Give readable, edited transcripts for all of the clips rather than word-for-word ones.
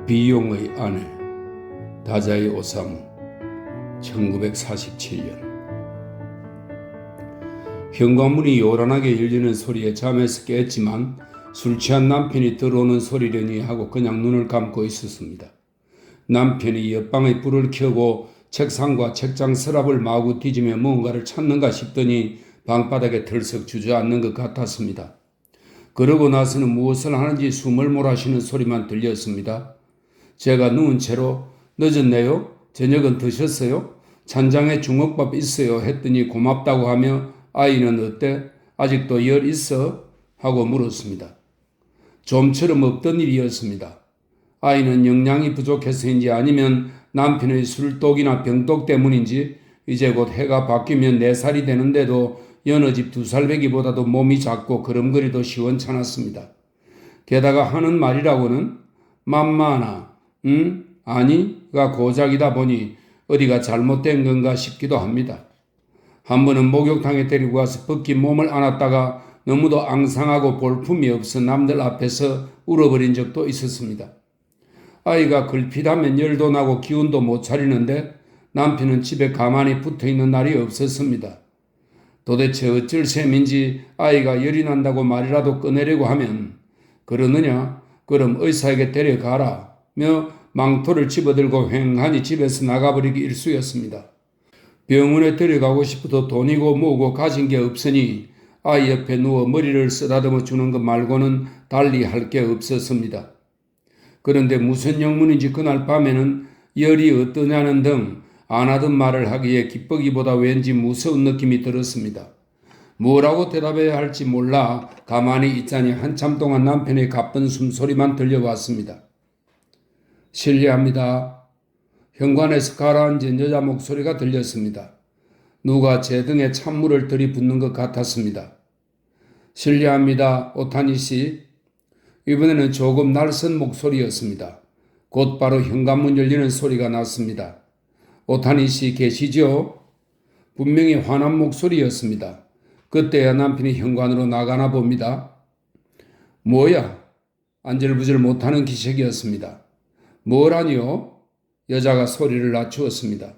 비용의 아내 다자이 오사무 1947년. 현관문이 요란하게 열리는 소리에 잠에서 깼지만 술 취한 남편이 들어오는 소리려니 하고 그냥 눈을 감고 있었습니다. 남편이 옆방에 불을 켜고 책상과 책장 서랍을 마구 뒤지며 무언가를 찾는가 싶더니 방바닥에 들썩 주저앉는 것 같았습니다. 그러고 나서는 무엇을 하는지 숨을 몰아쉬는 소리만 들렸습니다. 제가 누운 채로 늦었네요? 저녁은 드셨어요? 찬장에 중국밥 있어요? 했더니 고맙다고 하며 아이는 어때? 아직도 열 있어? 하고 물었습니다. 좀처럼 없던 일이었습니다. 아이는 영양이 부족해서인지 아니면 남편의 술독이나 병독 때문인지 이제 곧 해가 바뀌면 4살이 되는데도 여느 집 2살배기보다도 몸이 작고 걸음걸이도 시원찮았습니다. 게다가 하는 말이라고는 맘마나 아니가 고작이다 보니 어디가 잘못된 건가 싶기도 합니다. 한 번은 목욕탕에 데리고 가서 벗긴 몸을 안았다가 너무도 앙상하고 볼품이 없어 남들 앞에서 울어버린 적도 있었습니다. 아이가 걸핏하면 열도 나고 기운도 못 차리는데 남편은 집에 가만히 붙어있는 날이 없었습니다. 도대체 어쩔 셈인지 아이가 열이 난다고 말이라도 꺼내려고 하면 그러느냐? 그럼 의사에게 데려가라 며 망토를 집어들고 휑하니 집에서 나가버리기 일쑤였습니다. 병원에 데려가고 싶어도 돈이고 뭐고 가진 게 없으니 아이 옆에 누워 머리를 쓰다듬어 주는 것 말고는 달리 할 게 없었습니다. 그런데 무슨 영문인지 그날 밤에는 열이 어떠냐는 등 안 하던 말을 하기에 기쁘기보다 왠지 무서운 느낌이 들었습니다. 뭐라고 대답해야 할지 몰라 가만히 있자니 한참 동안 남편의 가쁜 숨소리만 들려왔습니다. 실례합니다. 현관에서 가라앉은 여자 목소리가 들렸습니다. 누가 제 등에 찬물을 들이붓는 것 같았습니다. 실례합니다. 오타니 씨. 이번에는 조금 낯선 목소리였습니다. 곧바로 현관문 열리는 소리가 났습니다. 오타니 씨 계시죠? 분명히 화난 목소리였습니다. 그때야 남편이 현관으로 나가나 봅니다. 뭐야? 안절부절 못하는 기색이었습니다. 뭐라니요? 여자가 소리를 낮추었습니다.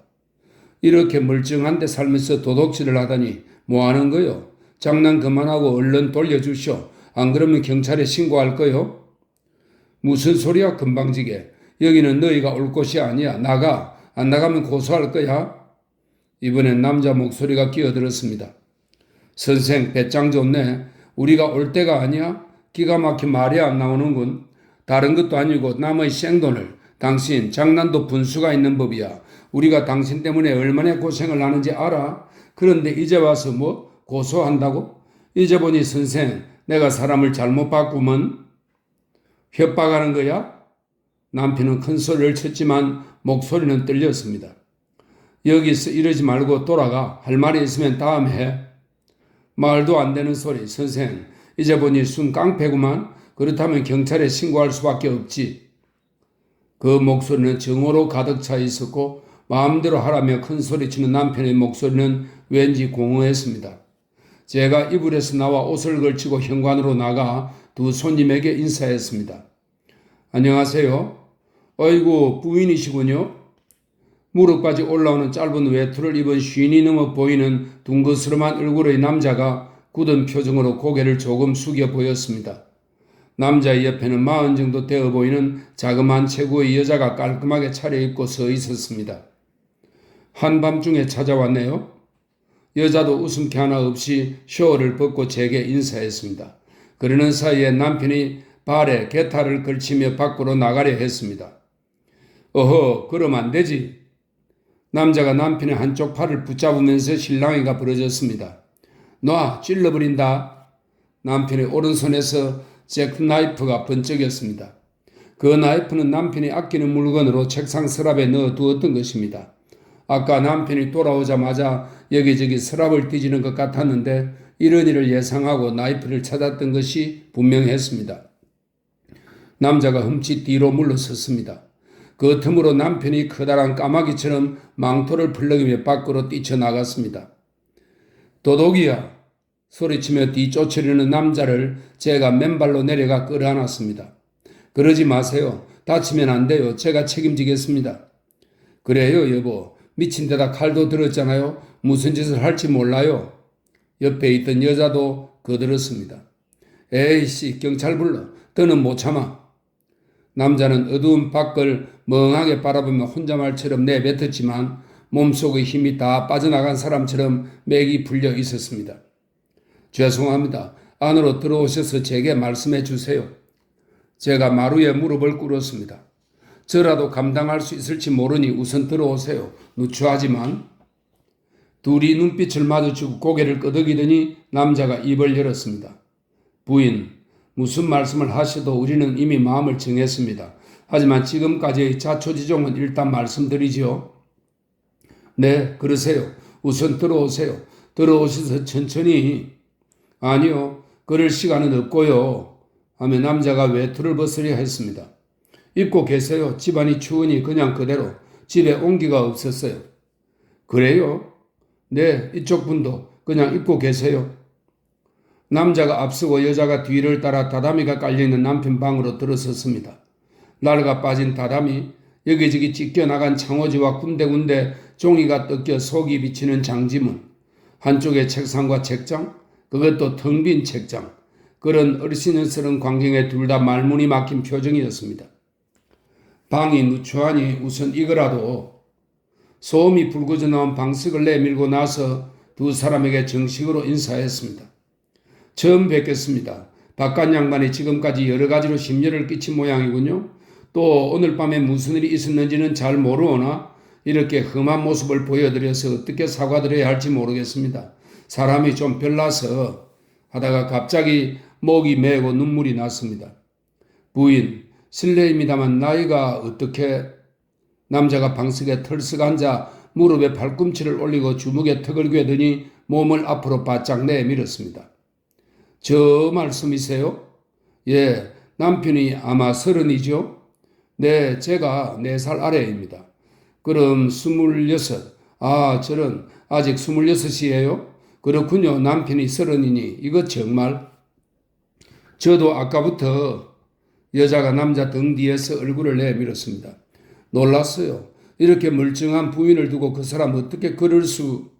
이렇게 멀쩡한데 살면서 도둑질을 하다니 뭐하는 거요? 장난 그만하고 얼른 돌려주시오. 안 그러면 경찰에 신고할 거요? 무슨 소리야 금방지게. 여기는 너희가 올 곳이 아니야. 나가. 안 나가면 고소할 거야. 이번엔 남자 목소리가 끼어들었습니다. 선생 배짱 좋네. 우리가 올 때가 아니야? 기가 막힌 말이 안 나오는군. 다른 것도 아니고 남의 생돈을 당신 장난도 분수가 있는 법이야. 우리가 당신 때문에 얼마나 고생을 하는지 알아? 그런데 이제 와서 뭐 고소한다고? 이제 보니 선생 내가 사람을 잘못 바꾸면 협박하는 거야? 남편은 큰 소리를 쳤지만 목소리는 떨렸습니다. 여기서 이러지 말고 돌아가. 할 말이 있으면 다음에 해. 말도 안 되는 소리. 선생 이제 보니 순 깡패구만. 그렇다면 경찰에 신고할 수밖에 없지. 그 목소리는 정오로 가득 차 있었고 마음대로 하라며 큰 소리치는 남편의 목소리는 왠지 공허했습니다. 제가 이불에서 나와 옷을 걸치고 현관으로 나가 두 손님에게 인사했습니다. 안녕하세요. 어이구 부인이시군요. 무릎까지 올라오는 짧은 외투를 입은 쉰이 넘어 보이는 둥그스름한 얼굴의 남자가 굳은 표정으로 고개를 조금 숙여 보였습니다. 남자의 옆에는 40 정도 되어 보이는 자그마한 체구의 여자가 깔끔하게 차려입고 서 있었습니다. 한밤중에 찾아왔네요. 여자도 웃음기 하나 없이 쇼를 벗고 제게 인사했습니다. 그러는 사이에 남편이 발에 개타를 걸치며 밖으로 나가려 했습니다. 어허, 그럼 안 되지. 남자가 남편의 한쪽 팔을 붙잡으면서 실랑이가 벌어졌습니다. 놔, 찔러버린다. 남편의 오른손에서 잭나이프가 번쩍였습니다. 그 나이프는 남편이 아끼는 물건으로 책상 서랍에 넣어두었던 것입니다. 아까 남편이 돌아오자마자 여기저기 서랍을 뒤지는 것 같았는데 이런 일을 예상하고 나이프를 찾았던 것이 분명했습니다. 남자가 흠칫 뒤로 물러섰습니다. 그 틈으로 남편이 커다란 까마귀처럼 망토를 풀럭이며 밖으로 뛰쳐나갔습니다. 도둑이야! 소리치며 뒤쫓으려는 남자를 제가 맨발로 내려가 끌어안았습니다. 그러지 마세요. 다치면 안 돼요. 제가 책임지겠습니다. 그래요, 여보. 미친 데다 칼도 들었잖아요. 무슨 짓을 할지 몰라요. 옆에 있던 여자도 거들었습니다. 에이씨, 경찰 불러. 더는 못 참아. 남자는 어두운 밖을 멍하게 바라보며 혼잣말처럼 내뱉었지만 몸속의 힘이 다 빠져나간 사람처럼 맥이 풀려 있었습니다. 죄송합니다. 안으로 들어오셔서 제게 말씀해 주세요. 제가 마루에 무릎을 꿇었습니다. 저라도 감당할 수 있을지 모르니 우선 들어오세요. 누추하지만 둘이 눈빛을 마주치고 고개를 끄덕이더니 남자가 입을 열었습니다. 부인, 무슨 말씀을 하셔도 우리는 이미 마음을 정했습니다. 하지만 지금까지의 자초지종은 일단 말씀드리지요. 네, 그러세요. 우선 들어오세요. 들어오셔서 천천히. 아니요, 그럴 시간은 없고요. 하며 남자가 외투를 벗으려 했습니다. 입고 계세요. 집안이 추우니 그냥 그대로. 집에 온기가 없었어요. 그래요? 네, 이쪽 분도 그냥 입고 계세요. 남자가 앞서고 여자가 뒤를 따라 다다미가 깔려있는 남편 방으로 들어섰습니다. 낡아 빠진 다다미, 여기저기 찢겨나간 창호지와 군데군데 종이가 뜯겨 속이 비치는 장지문, 한쪽에 책상과 책장, 그것도 텅 빈 책장, 그런 어르신스러운 광경에 둘 다 말문이 막힌 표정이었습니다. 방이 누추하니 우선 이거라도. 소음이 불거져 나온 방석을 내밀고 나서 두 사람에게 정식으로 인사했습니다. 처음 뵙겠습니다. 바깥 양반이 지금까지 여러 가지로 심려를 끼친 모양이군요. 또 오늘 밤에 무슨 일이 있었는지는 잘 모르오나 이렇게 험한 모습을 보여드려서 어떻게 사과드려야 할지 모르겠습니다. 사람이 좀 별나서 하다가 갑자기 목이 메고 눈물이 났습니다. 부인, 실례입니다만 나이가 어떻게... 남자가 방석에 털썩 앉아 무릎에 발꿈치를 올리고 주먹에 턱을 괴더니 몸을 앞으로 바짝 내밀었습니다. 저 말씀이세요? 예, 남편이 아마 30이죠? 네, 제가 4살 아래입니다. 그럼 26. 저는 아직 26이에요? 그렇군요. 남편이 30이니 이거 정말... 저도 아까부터... 여자가 남자 등 뒤에서 얼굴을 내밀었습니다. 놀랐어요. 이렇게 멀쩡한 부인을 두고 그 사람 어떻게 그럴 수...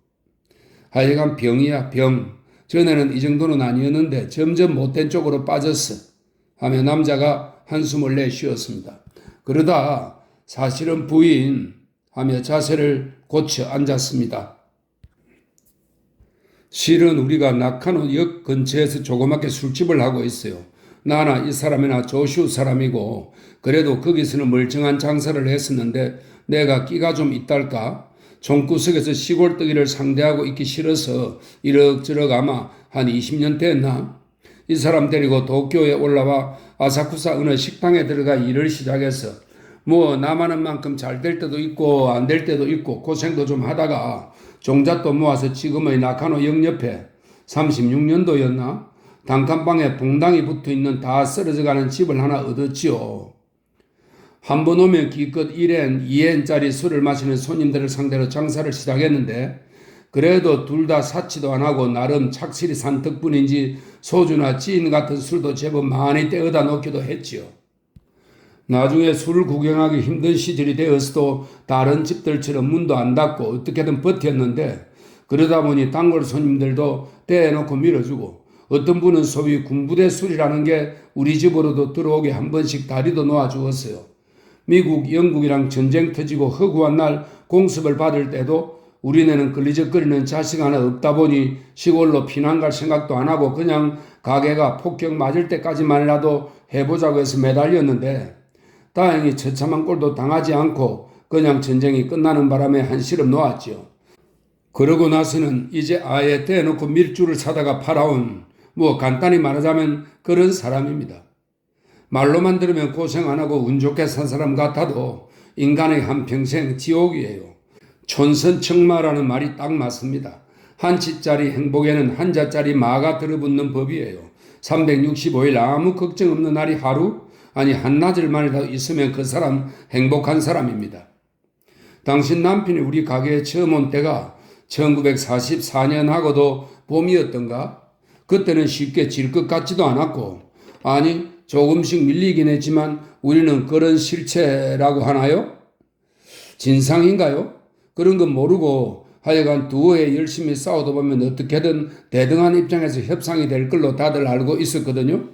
하여간 병이야, 병. 전에는 이 정도는 아니었는데 점점 못된 쪽으로 빠졌어. 하며 남자가 한숨을 내쉬었습니다. 그러다 사실은 부인 하며 자세를 고쳐 앉았습니다. 실은 우리가 나카노 역 근처에서 조그맣게 술집을 하고 있어요. 나나 이 사람이나 조슈 사람이고 그래도 거기서는 멀쩡한 장사를 했었는데 내가 끼가 좀 있달까? 종구석에서 시골뜨기를 상대하고 있기 싫어서 이럭저럭 아마 한 20년 됐나? 이 사람 데리고 도쿄에 올라와 아사쿠사 어느 식당에 들어가 일을 시작해서 뭐 나만한 만큼 잘 될 때도 있고 안 될 때도 있고 고생도 좀 하다가 종잣돈 모아서 지금의 나카노 역 옆에 36년도였나? 단칸방에 봉당이 붙어있는 다 쓰러져가는 집을 하나 얻었지요. 한 번 오면 기껏 1엔, 2엔짜리 술을 마시는 손님들을 상대로 장사를 시작했는데 그래도 둘 다 사치도 안 하고 나름 착실히 산 덕분인지 소주나 찌인 같은 술도 제법 많이 떼어다 놓기도 했지요. 나중에 술 구경하기 힘든 시절이 되었어도 다른 집들처럼 문도 안 닫고 어떻게든 버텼는데 그러다 보니 단골 손님들도 떼어놓고 밀어주고 어떤 분은 소위 군부대 술이라는 게 우리 집으로도 들어오게 한 번씩 다리도 놓아주었어요. 미국, 영국이랑 전쟁 터지고 허구한 날 공습을 받을 때도 우리네는 걸리적거리는 자식 하나 없다 보니 시골로 피난 갈 생각도 안 하고 그냥 가게가 폭격 맞을 때까지만이라도 해보자고 해서 매달렸는데 다행히 처참한 꼴도 당하지 않고 그냥 전쟁이 끝나는 바람에 한시름 놓았지요. 그러고 나서는 이제 아예 떼놓고 밀주를 사다가 팔아온 간단히 말하자면 그런 사람입니다. 말로만 들으면 고생 안 하고 운 좋게 산 사람 같아도 인간의 한평생 지옥이에요. 촌선청마라는 말이 딱 맞습니다. 한치짜리 행복에는 한자짜리 마가 들어붙는 법이에요. 365일 아무 걱정 없는 날이 하루, 아니 한나절만이라도 있으면 그 사람 행복한 사람입니다. 당신 남편이 우리 가게에 처음 온 때가 1944년하고도 봄이었던가? 그때는 쉽게 질 것 같지도 않았고, 아니 조금씩 밀리긴 했지만 우리는 그런 실체라고 하나요? 진상인가요? 그런 건 모르고 하여간 두어에 열심히 싸우다 보면 어떻게든 대등한 입장에서 협상이 될 걸로 다들 알고 있었거든요.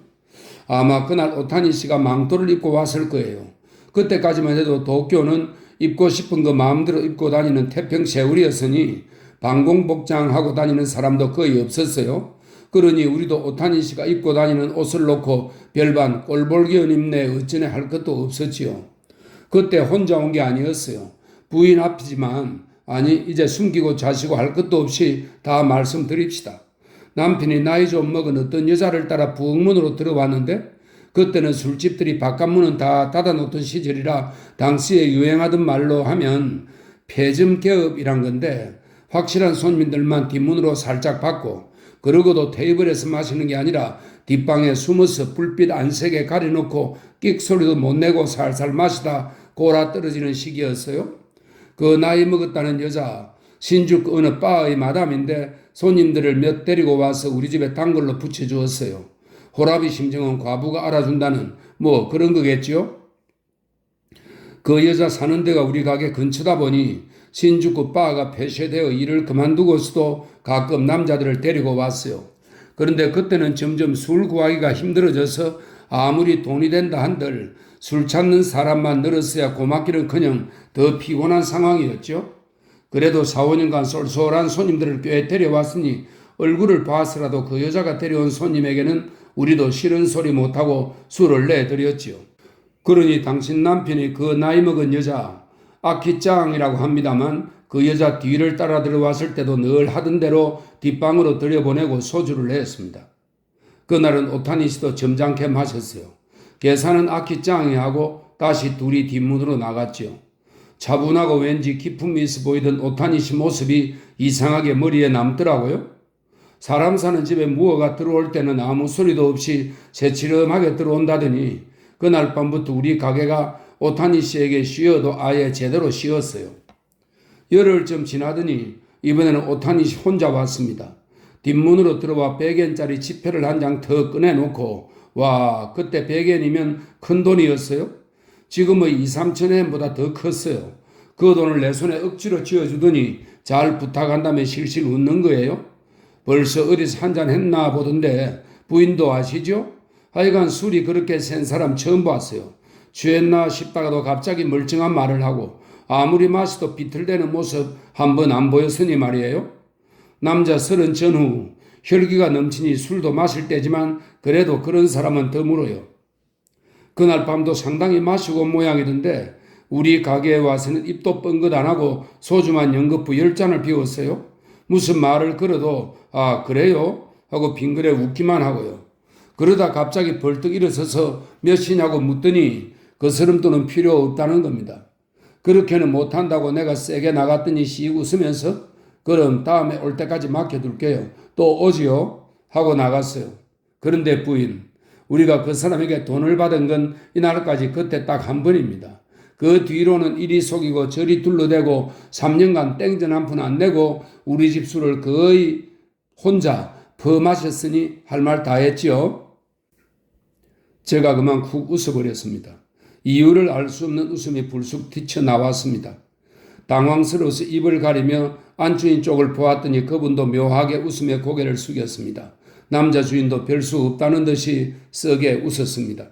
아마 그날 오타니 씨가 망토를 입고 왔을 거예요. 그때까지만 해도 도쿄는 입고 싶은 거 마음대로 입고 다니는 태평 세월이었으니 방공복장하고 다니는 사람도 거의 없었어요. 그러니 우리도 오타니 씨가 입고 다니는 옷을 놓고 별반 꼴볼기운 입네 어쩌네 할 것도 없었지요. 그때 혼자 온 게 아니었어요. 부인 앞이지만 아니 이제 숨기고 자시고 할 것도 없이 다 말씀드립시다. 남편이 나이 좀 먹은 어떤 여자를 따라 부엌문으로 들어왔는데 그때는 술집들이 바깥문은 다 닫아놓던 시절이라 당시에 유행하던 말로 하면 폐점개업이란 건데 확실한 손님들만 뒷문으로 살짝 받고 그러고도 테이블에서 마시는 게 아니라 뒷방에 숨어서 불빛 안 세게 가려놓고 끽 소리도 못 내고 살살 마시다 골아 떨어지는 시기였어요. 그 나이 먹었다는 여자 신주 어느 바의 마담인데 손님들을 몇 데리고 와서 우리 집에 단골로 붙여주었어요. 호라비 심정은 과부가 알아준다는 뭐 그런 거겠죠. 그 여자 사는 데가 우리 가게 근처다 보니 신주급 바가 폐쇄되어 일을 그만두고서도 가끔 남자들을 데리고 왔어요. 그런데 그때는 점점 술 구하기가 힘들어져서 아무리 돈이 된다 한들 술 찾는 사람만 늘었어야 고맙기는커녕 더 피곤한 상황이었죠. 그래도 4, 5년간 쏠쏠한 손님들을 꽤 데려왔으니 얼굴을 봐서라도 그 여자가 데려온 손님에게는 우리도 싫은 소리 못하고 술을 내드렸지요. 그러니 당신 남편이 그 나이 먹은 여자 아키짱이라고 합니다만 그 여자 뒤를 따라 들어왔을 때도 늘 하던 대로 뒷방으로 들여보내고 소주를 냈습니다. 그날은 오타니 씨도 점잖게 마셨어요. 계산은 아키짱이 하고 다시 둘이 뒷문으로 나갔죠. 차분하고 왠지 기품이 있어 보이던 오타니 씨 모습이 이상하게 머리에 남더라고요. 사람 사는 집에 무어가 들어올 때는 아무 소리도 없이 새치름하게 들어온다더니 그날 밤부터 우리 가게가 오타니 씨에게 쉬어도 아예 제대로 쉬었어요. 열흘쯤 지나더니 이번에는 오타니 씨 혼자 왔습니다. 뒷문으로 들어와 100엔짜리 지폐를 한 장 더 꺼내놓고 와 그때 100엔이면 큰 돈이었어요. 지금의 2, 3천엔보다 더 컸어요. 그 돈을 내 손에 억지로 쥐어주더니 잘 부탁한다며 실실 웃는 거예요. 벌써 어디서 한잔 했나 보던데 부인도 아시죠? 하여간 술이 그렇게 센 사람 처음 봤어요. 취했나 싶다가도 갑자기 멀쩡한 말을 하고 아무리 마셔도 비틀대는 모습 한 번 안 보였으니 말이에요. 남자 30 전후 혈기가 넘치니 술도 마실 때지만 그래도 그런 사람은 드물어요. 그날 밤도 상당히 마시고 온 모양이던데 우리 가게에 와서는 입도 뻥긋 안 하고 소주만 연거푸 10잔을 비웠어요. 무슨 말을 걸어도 아 그래요? 하고 빙그레 웃기만 하고요. 그러다 갑자기 벌떡 일어서서 몇이냐고 묻더니 그 서름돈은 필요 없다는 겁니다. 그렇게는 못한다고 내가 세게 나갔더니 씩 웃으면서 그럼 다음에 올 때까지 맡겨둘게요. 또 오지요? 하고 나갔어요. 그런데 부인, 우리가 그 사람에게 돈을 받은 건 이날까지 그때 딱 한 번입니다. 그 뒤로는 이리 속이고 저리 둘러대고 3년간 땡전 한 푼 안 내고 우리 집 술을 거의 혼자 퍼마셨으니 할 말 다 했지요. 제가 그만 훅 웃어버렸습니다. 이유를 알 수 없는 웃음이 불쑥 튀쳐나왔습니다. 당황스러워서 입을 가리며 안주인 쪽을 보았더니 그분도 묘하게 웃으며 고개를 숙였습니다. 남자 주인도 별 수 없다는 듯이 썩게 웃었습니다.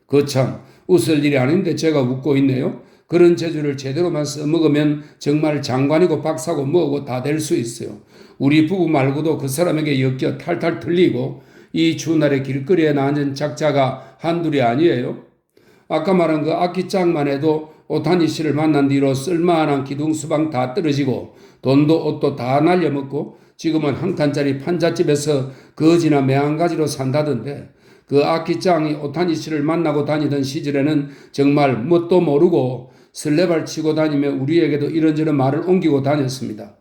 거참 웃을 일이 아닌데 제가 웃고 있네요. 그런 재주를 제대로만 써먹으면 정말 장관이고 박사고 뭐고 다 될 수 있어요. 우리 부부 말고도 그 사람에게 엮여 탈탈 틀리고 이 주날에 길거리에 앉은 작자가 한둘이 아니에요. 아까 말한 그 아키짱만 해도 오타니 씨를 만난 뒤로 쓸만한 기둥수방 다 떨어지고 돈도 옷도 다 날려먹고 지금은 한 칸짜리 판잣집에서 거지나 매한가지로 산다던데 그 아키짱이 오타니 씨를 만나고 다니던 시절에는 정말 뭣도 모르고 설레발 치고 다니며 우리에게도 이런저런 말을 옮기고 다녔습니다.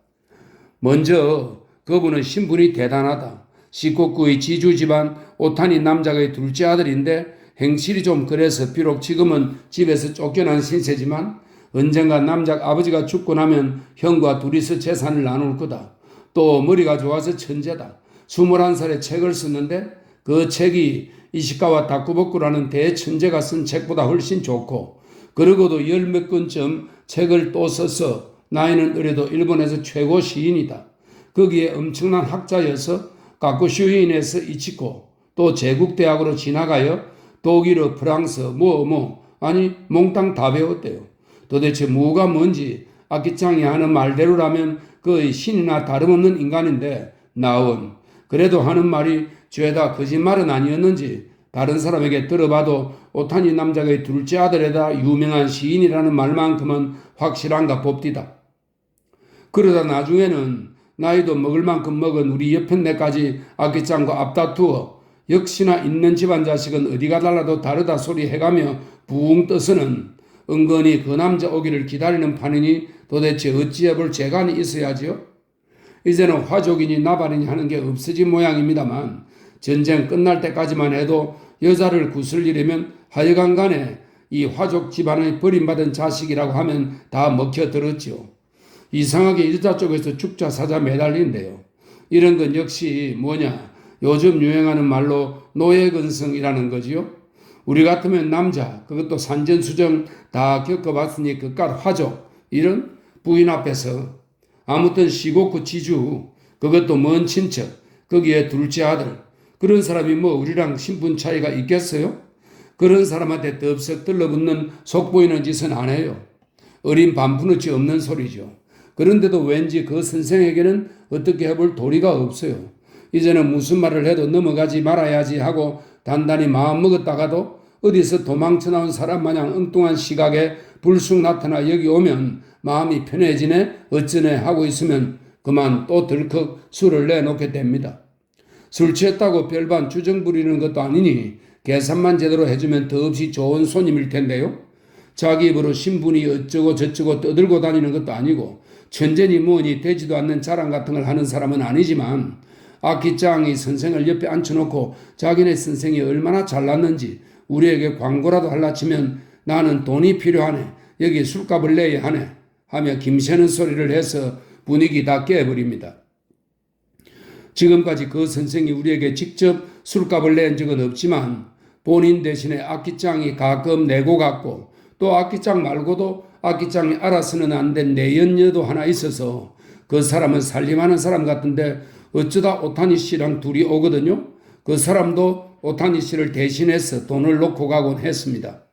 먼저 그분은 신분이 대단하다. 시코쿠의 지주 집안 오타니 남자의 둘째 아들인데 행실이 좀 그래서 비록 지금은 집에서 쫓겨난 신세지만 언젠가 남자 아버지가 죽고 나면 형과 둘이서 재산을 나눌 거다. 또 머리가 좋아서 천재다. 21살에 책을 썼는데 그 책이 이시카와 다쿠보쿠라는 대천재가 쓴 책보다 훨씬 좋고, 그러고도 열 몇 권쯤 책을 또 써서 나이는 어려도 일본에서 최고 시인이다. 거기에 엄청난 학자여서 가쿠슈인에서 이치코, 또 제국대학으로 지나가요 독일어, 프랑스, 아니 몽땅 다 배웠대요. 도대체 뭐가 뭔지 아키짱이 하는 말대로라면 거의 신이나 다름없는 인간인데 나온, 그래도 하는 말이 죄다 거짓말은 아니었는지 다른 사람에게 들어봐도 오타니 남작의 둘째 아들에다 유명한 시인이라는 말만큼은 확실한가 봅디다. 그러다 나중에는 나이도 먹을 만큼 먹은 우리 옆편네까지 아키짱과 앞다투어 역시나 있는 집안 자식은 어디가 달라도 다르다 소리 해가며 붕 떠서는 은근히 그 남자 오기를 기다리는 판이니 도대체 어찌해볼 재간이 있어야지요. 이제는 화족이니 나발이니 하는 게 없어진 모양입니다만 전쟁 끝날 때까지만 해도 여자를 구슬리려면 하여간 간에 이 화족 집안의 버림받은 자식이라고 하면 다 먹혀들었지요. 이상하게 여자 쪽에서 죽자 사자 매달린대요. 이런 건 역시 요즘 유행하는 말로 노예근성이라는 거지요. 우리 같으면 남자, 그것도 산전수정 다 겪어봤으니 그깟 화족, 이런 부인 앞에서 아무튼 시고쿠 지주, 그것도 먼 친척, 거기에 둘째 아들, 그런 사람이 우리랑 신분 차이가 있겠어요? 그런 사람한테 덥석 들러붙는 속보이는 짓은 안 해요. 어린 반푼어치 없는 소리죠. 그런데도 왠지 그 선생에게는 어떻게 해볼 도리가 없어요. 이제는 무슨 말을 해도 넘어가지 말아야지 하고 단단히 마음먹었다가도 어디서 도망쳐 나온 사람 마냥 엉뚱한 시각에 불쑥 나타나 여기 오면 마음이 편해지네 어쩌네 하고 있으면 그만 또 덜컥 술을 내놓게 됩니다. 술 취했다고 별반 주정 부리는 것도 아니니 계산만 제대로 해주면 더없이 좋은 손님일 텐데요. 자기 입으로 신분이 어쩌고 저쩌고 떠들고 다니는 것도 아니고 천재니 뭐니 되지도 않는 자랑 같은 걸 하는 사람은 아니지만 아키짱이 선생을 옆에 앉혀놓고 자기네 선생이 얼마나 잘났는지 우리에게 광고라도 할라 치면 나는 돈이 필요하네, 여기 술값을 내야 하네 하며 김새는 소리를 해서 분위기 다 깨버립니다. 지금까지 그 선생이 우리에게 직접 술값을 낸 적은 없지만 본인 대신에 아키짱이 가끔 내고 갔고 또 아키짱 말고도 아키짱이 알아서는 안 된 내연녀도 하나 있어서 그 사람은 살림하는 사람 같은데 어쩌다 오타니 씨랑 둘이 오거든요. 그 사람도 오타니 씨를 대신해서 돈을 놓고 가곤 했습니다.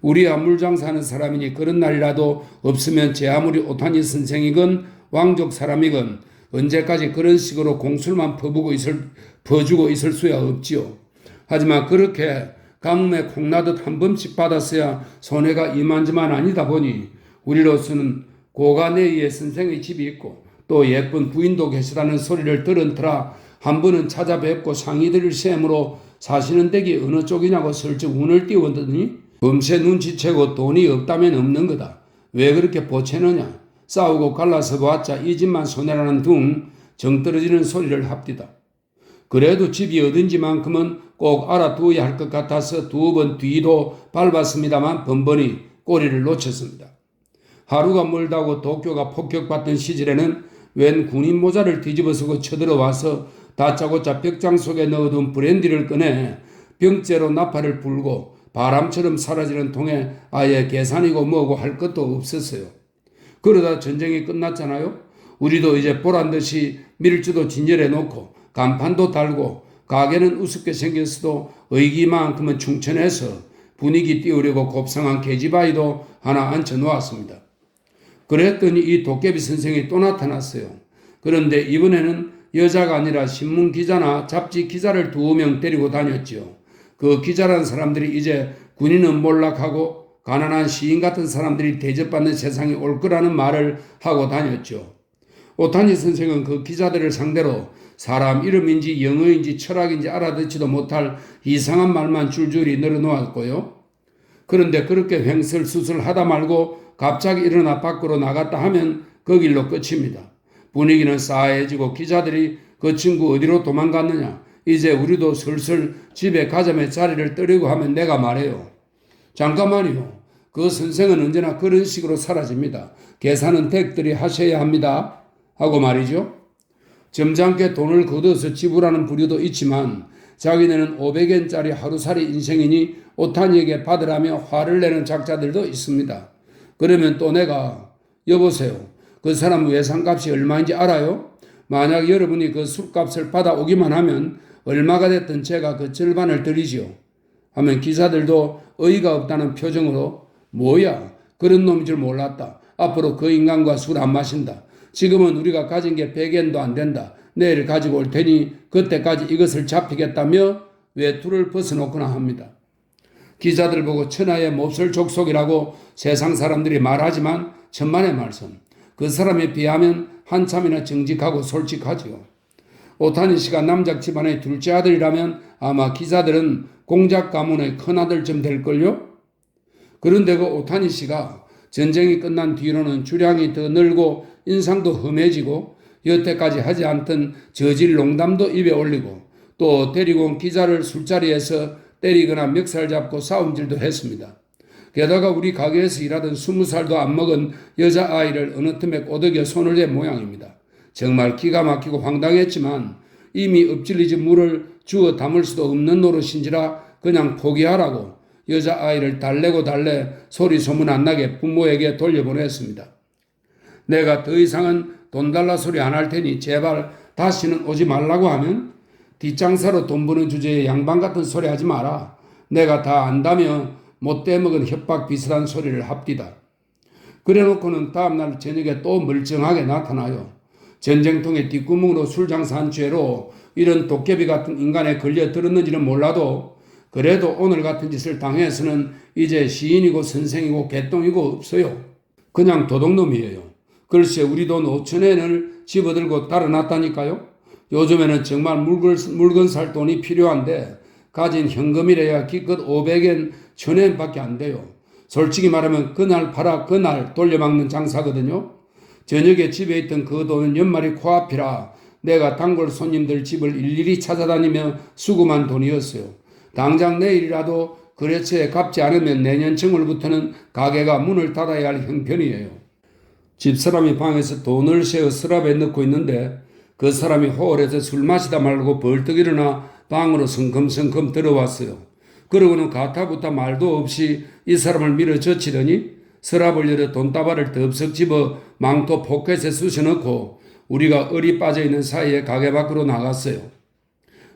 우리 안물장사하는 사람이니 그런 날이라도 없으면 제 아무리 오타니 선생이건 왕족 사람이건 언제까지 그런 식으로 공술만 퍼주고 있을 수야 없지요. 하지만 그렇게 가뭄에 콩나듯 한 번씩 받았어야 손해가 이만저만 아니다 보니 우리로서는 고가내이에 선생의 집이 있고 또 예쁜 부인도 계시다는 소리를 들은 터라 한 번은 찾아뵙고 상의드릴 셈으로 사시는 댁이 어느 쪽이냐고 슬쩍 운을 띄웠더니 범새 눈치채고 돈이 없다면 없는 거다. 왜 그렇게 보채느냐. 싸우고 갈라서 봤자 이 집만 손해라는 둥 정떨어지는 소리를 합디다. 그래도 집이 어딘지만큼은 꼭 알아두어야 할 것 같아서 두 번 뒤도 밟았습니다만 번번이 꼬리를 놓쳤습니다. 하루가 멀다고 도쿄가 폭격받던 시절에는 웬 군인 모자를 뒤집어쓰고 쳐들어와서 다짜고짜 벽장 속에 넣어둔 브랜디를 꺼내 병째로 나팔을 불고 바람처럼 사라지는 통에 아예 계산이고 뭐고 할 것도 없었어요. 그러다 전쟁이 끝났잖아요. 우리도 이제 보란듯이 밀주도 진열해 놓고 간판도 달고 가게는 우습게 생겼어도 의기만큼은 충천해서 분위기 띄우려고 곱상한 계집아이도 하나 앉혀 놓았습니다. 그랬더니 이 도깨비 선생이 또 나타났어요. 그런데 이번에는 여자가 아니라 신문 기자나 잡지 기자를 2명 데리고 다녔지요. 그 기자란 사람들이 이제 군인은 몰락하고 가난한 시인 같은 사람들이 대접받는 세상이 올 거라는 말을 하고 다녔죠. 오타니 선생은 그 기자들을 상대로 사람 이름인지 영어인지 철학인지 알아듣지도 못할 이상한 말만 줄줄이 늘어놓았고요. 그런데 그렇게 횡설수설 하다 말고 갑자기 일어나 밖으로 나갔다 하면 그 길로 끝입니다. 분위기는 싸해지고 기자들이 그 친구 어디로 도망갔느냐, 이제 우리도 슬슬 집에 가자며 자리를 뜨려고 하면 내가 말해요. 잠깐만요. 그 선생은 언제나 그런 식으로 사라집니다. 계산은 댁들이 하셔야 합니다. 하고 말이죠. 점잖게 돈을 걷어서 지불하는 부류도 있지만 자기네는 500엔짜리 하루살이 인생이니 오타니에게 받으라며 화를 내는 작자들도 있습니다. 그러면 또 내가 여보세요. 그 사람 외상값이 얼마인지 알아요? 만약 여러분이 그 술값을 받아오기만 하면 얼마가 됐든 제가 그 절반을 드리지요. 하면 기사들도 어이가 없다는 표정으로 뭐야 그런 놈인 줄 몰랐다. 앞으로 그 인간과 술 안 마신다. 지금은 우리가 가진 게 100엔도 안 된다. 내일 가지고 올 테니 그때까지 이것을 잡히겠다며 외투를 벗어놓거나 합니다. 기자들 보고 천하의 몹쓸 족속이라고 세상 사람들이 말하지만 천만의 말씀. 그 사람에 비하면 한참이나 정직하고 솔직하지요. 오타니 씨가 남작 집안의 둘째 아들이라면 아마 기자들은 공작 가문의 큰아들쯤 될걸요? 그런데 그 오타니 씨가 전쟁이 끝난 뒤로는 주량이 더 늘고 인상도 험해지고 여태까지 하지 않던 저질 농담도 입에 올리고 또 데리고 온 기자를 술자리에서 때리거나 멱살 잡고 싸움질도 했습니다. 게다가 우리 가게에서 일하던 20살도 안 먹은 여자아이를 어느 틈에 꼬드겨 손을 댄 모양입니다. 정말 기가 막히고 황당했지만 이미 엎질리진 물을 주워 담을 수도 없는 노릇인지라 그냥 포기하라고 여자아이를 달래고 달래 소리 소문 안 나게 부모에게 돌려보냈습니다. 내가 더 이상은 돈 달라 소리 안 할 테니 제발 다시는 오지 말라고 하면 뒷장사로 돈 버는 주제에 양반 같은 소리 하지 마라. 내가 다 안다며 못돼 먹은 협박 비슷한 소리를 합디다. 그래놓고는 다음날 저녁에 또 멀쩡하게 나타나요. 전쟁통의 뒷구멍으로 술 장사한 죄로 이런 도깨비 같은 인간에 걸려 들었는지는 몰라도 그래도 오늘 같은 짓을 당해서는 이제 시인이고 선생이고 개똥이고 없어요. 그냥 도둑놈이에요. 글쎄 우리 돈 5,000엔을 집어들고 달아났다니까요. 요즘에는 정말 물건 살 돈이 필요한데 가진 현금이래야 기껏 500엔 1,000엔밖에 안 돼요. 솔직히 말하면 그날 팔아 그날 돌려막는 장사거든요. 저녁에 집에 있던 그 돈은 연말이 코앞이라 내가 단골 손님들 집을 일일이 찾아다니며 수금한 돈이었어요. 당장 내일이라도 거래처에 갚지 않으면 내년 정월부터는 가게가 문을 닫아야 할 형편이에요. 집사람이 방에서 돈을 세어 서랍에 넣고 있는데 그 사람이 호월에서 술 마시다 말고 벌떡 일어나 방으로 성큼성큼 들어왔어요. 그러고는 가타부타 말도 없이 이 사람을 밀어 젖히더니 서랍을 열어 돈다발을 덥석 집어 망토 포켓에 쑤셔넣고 우리가 얼이 빠져있는 사이에 가게 밖으로 나갔어요.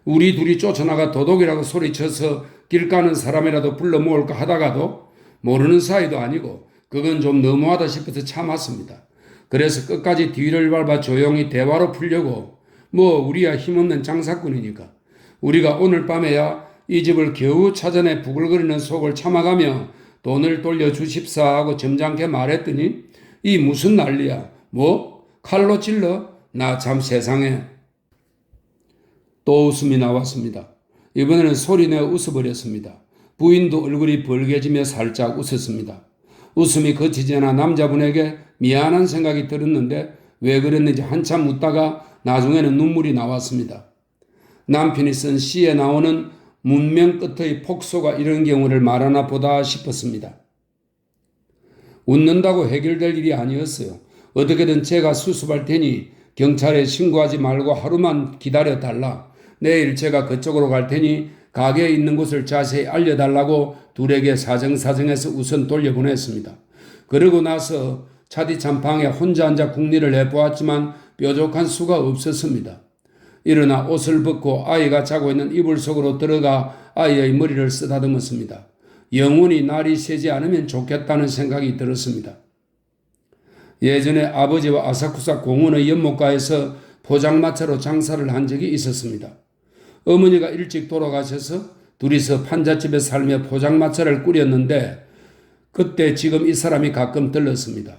우리 둘이 쫓아나가 도둑이라고 소리쳐서 길 가는 사람이라도 불러 모을까 하다가도 모르는 사이도 아니고 그건 좀 너무하다 싶어서 참았습니다. 그래서 끝까지 뒤를 밟아 조용히 대화로 풀려고 우리야 힘없는 장사꾼이니까 우리가 오늘 밤에야 이 집을 겨우 찾아내 부글거리는 속을 참아가며 돈을 돌려주십사 하고 점잖게 말했더니 이 무슨 난리야. 칼로 찔러? 나 참 세상에. 또 웃음이 나왔습니다. 이번에는 소리내어 웃어버렸습니다. 부인도 얼굴이 벌개지며 살짝 웃었습니다. 웃음이 그치지 않아 남자분에게 미안한 생각이 들었는데 왜 그랬는지 한참 웃다가 나중에는 눈물이 나왔습니다. 남편이 쓴 시에 나오는 문명 끝의 폭소가 이런 경우를 말하나 보다 싶었습니다. 웃는다고 해결될 일이 아니었어요. 어떻게든 제가 수습할 테니 경찰에 신고하지 말고 하루만 기다려달라. 내일 제가 그쪽으로 갈 테니 가게에 있는 곳을 자세히 알려달라고 둘에게 사정사정해서 우선 돌려보냈습니다. 그러고 나서 차디찬 방에 혼자 앉아 궁리를 해보았지만 뾰족한 수가 없었습니다. 일어나 옷을 벗고 아이가 자고 있는 이불 속으로 들어가 아이의 머리를 쓰다듬었습니다. 영원히 날이 새지 않으면 좋겠다는 생각이 들었습니다. 예전에 아버지와 아사쿠사 공원의 연못가에서 포장마차로 장사를 한 적이 있었습니다. 어머니가 일찍 돌아가셔서 둘이서 판잣집에 살며 포장마차를 꾸렸는데 그때 지금 이 사람이 가끔 들렀습니다.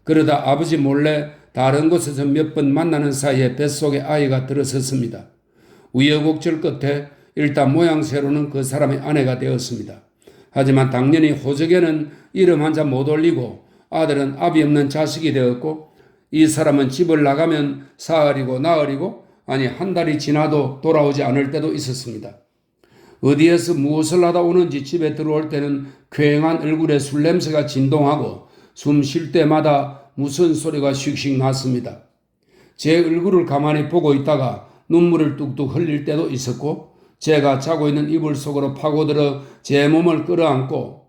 그러다 아버지 몰래 다른 곳에서 몇 번 만나는 사이에 뱃속에 아이가 들어섰습니다. 우여곡절 끝에 일단 모양새로는 그 사람의 아내가 되었습니다. 하지만 당연히 호적에는 이름 한자 못 올리고 아들은 아비 없는 자식이 되었고 이 사람은 집을 나가면 사흘이고 나흘이고 아니 한 달이 지나도 돌아오지 않을 때도 있었습니다. 어디에서 무엇을 하다 오는지 집에 들어올 때는 쾌행한 얼굴에 술 냄새가 진동하고 숨 쉴 때마다 무슨 소리가 슉슉 났습니다. 제 얼굴을 가만히 보고 있다가 눈물을 뚝뚝 흘릴 때도 있었고 제가 자고 있는 이불 속으로 파고들어 제 몸을 끌어안고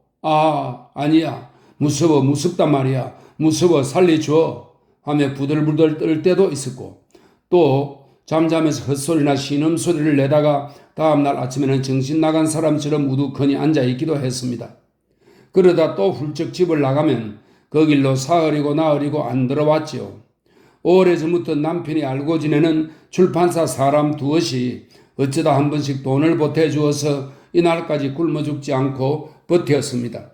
아니야. 무서워 무섭단 말이야. 무서워 살려줘 하며 부들부들 떨 때도 있었고 또 잠자면서 헛소리나 신음소리를 내다가 다음날 아침에는 정신 나간 사람처럼 우두커니 앉아있기도 했습니다. 그러다 또 훌쩍 집을 나가면 그 길로 사흘이고 나흘이고 안 들어왔지요. 오래전부터 남편이 알고 지내는 출판사 사람 두엇이 어쩌다 한 번씩 돈을 보태주어서 이날까지 굶어 죽지 않고 버텼습니다.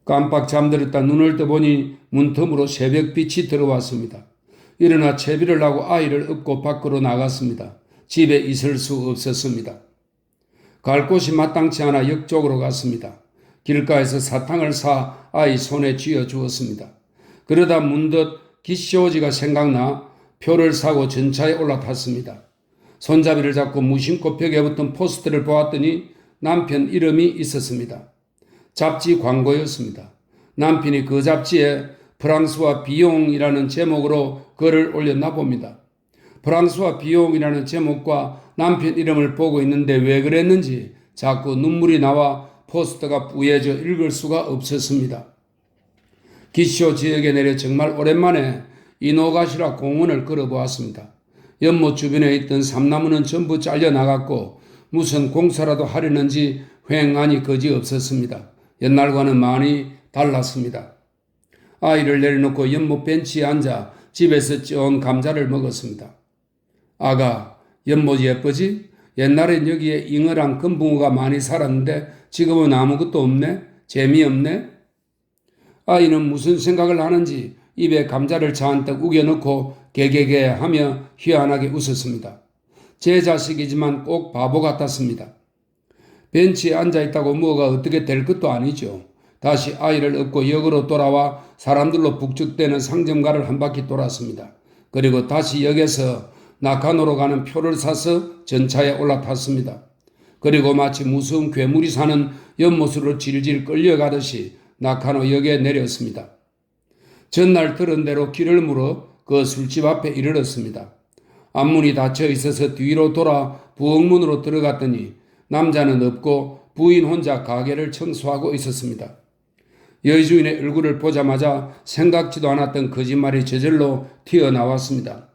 깜빡 잠들었다 눈을 떠보니 문틈으로 새벽빛이 들어왔습니다. 일어나 채비를 하고 아이를 업고 밖으로 나갔습니다. 집에 있을 수 없었습니다. 갈 곳이 마땅치 않아 역 쪽으로 갔습니다. 길가에서 사탕을 사 아이 손에 쥐어 주었습니다. 그러다 문득 기시오지가 생각나 표를 사고 전차에 올라탔습니다. 손잡이를 잡고 무심코 벽에 붙은 포스터를 보았더니 남편 이름이 있었습니다. 잡지 광고였습니다. 남편이 그 잡지에 프랑스와 비용이라는 제목으로 글을 올렸나 봅니다. 프랑스와 비용이라는 제목과 남편 이름을 보고 있는데 왜 그랬는지 자꾸 눈물이 나와 포스터가 뿌얘져 읽을 수가 없었습니다. 기시오 지역에 내려 정말 오랜만에 이노가시라 공원을 걸어보았습니다. 연못 주변에 있던 삼나무는 전부 잘려나갔고 무슨 공사라도 하려는지 휑하니 거지 없었습니다. 옛날과는 많이 달랐습니다. 아이를 내려놓고 연못 벤치에 앉아 집에서 쪄온 감자를 먹었습니다. 아가, 연못 예쁘지? 옛날엔 여기에 잉어랑 금붕어가 많이 살았는데 지금은 아무것도 없네? 재미없네? 아이는 무슨 생각을 하는지 입에 감자를 잔뜩 우겨넣고 개개개 하며 희한하게 웃었습니다. 제 자식이지만 꼭 바보 같았습니다. 벤치에 앉아있다고 뭐가 어떻게 될 것도 아니죠. 다시 아이를 업고 역으로 돌아와 사람들로 북적대는 상점가를 한 바퀴 돌았습니다. 그리고 다시 역에서 나카노로 가는 표를 사서 전차에 올라탔습니다. 그리고 마치 무서운 괴물이 사는 연못으로 질질 끌려가듯이 나카노 역에 내렸습니다. 전날 들은 대로 길을 물어 그 술집 앞에 이르렀습니다. 앞문이 닫혀 있어서 뒤로 돌아 부엌문으로 들어갔더니 남자는 없고 부인 혼자 가게를 청소하고 있었습니다. 여주인의 얼굴을 보자마자 생각지도 않았던 거짓말이 저절로 튀어나왔습니다.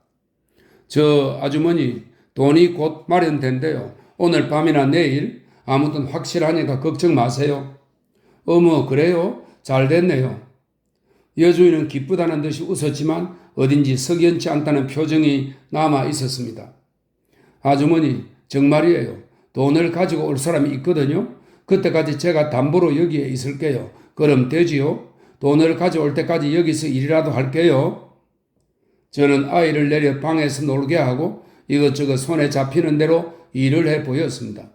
저 아주머니 돈이 곧 마련된대요. 오늘 밤이나 내일 아무튼 확실하니까 걱정 마세요. 어머 그래요? 잘 됐네요. 여주인은 기쁘다는 듯이 웃었지만 어딘지 석연치 않다는 표정이 남아 있었습니다. 아주머니 정말이에요. 돈을 가지고 올 사람이 있거든요. 그때까지 제가 담보로 여기에 있을게요. 그럼 되지요? 돈을 가져올 때까지 여기서 일이라도 할게요. 저는 아이를 내려 방에서 놀게 하고 이것저것 손에 잡히는 대로 일을 해 보였습니다.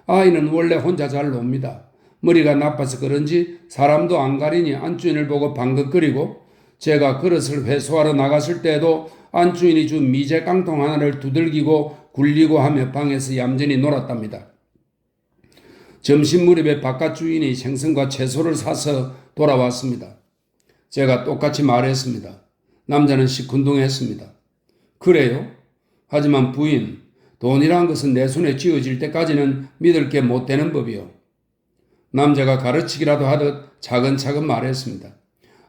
아이는 원래 혼자 잘 놉니다. 머리가 나빠서 그런지 사람도 안 가리니 안주인을 보고 방긋거리고 제가 그릇을 회수하러 나갔을 때에도 안주인이 준 미제 깡통 하나를 두들기고 굴리고 하며 방에서 얌전히 놀았답니다. 점심 무렵에 바깥 주인이 생선과 채소를 사서 돌아왔습니다. 제가 똑같이 말했습니다. 남자는 시큰둥했습니다. 그래요? 하지만 부인, 돈이란 것은 내 손에 쥐어질 때까지는 믿을 게 못 되는 법이요. 남자가 가르치기라도 하듯 차근차근 말했습니다.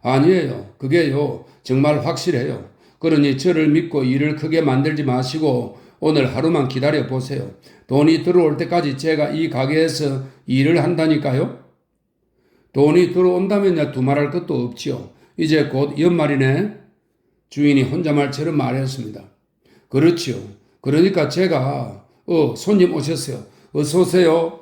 아니에요. 그게요. 정말 확실해요. 그러니 저를 믿고 일을 크게 만들지 마시고 오늘 하루만 기다려 보세요. 돈이 들어올 때까지 제가 이 가게에서 일을 한다니까요. 돈이 들어온다면야 두말할 것도 없지요. 이제 곧 연말이네. 주인이 혼잣말처럼 말했습니다. 그렇지요. 그러니까 제가 손님 오셨어요. 어서 오세요.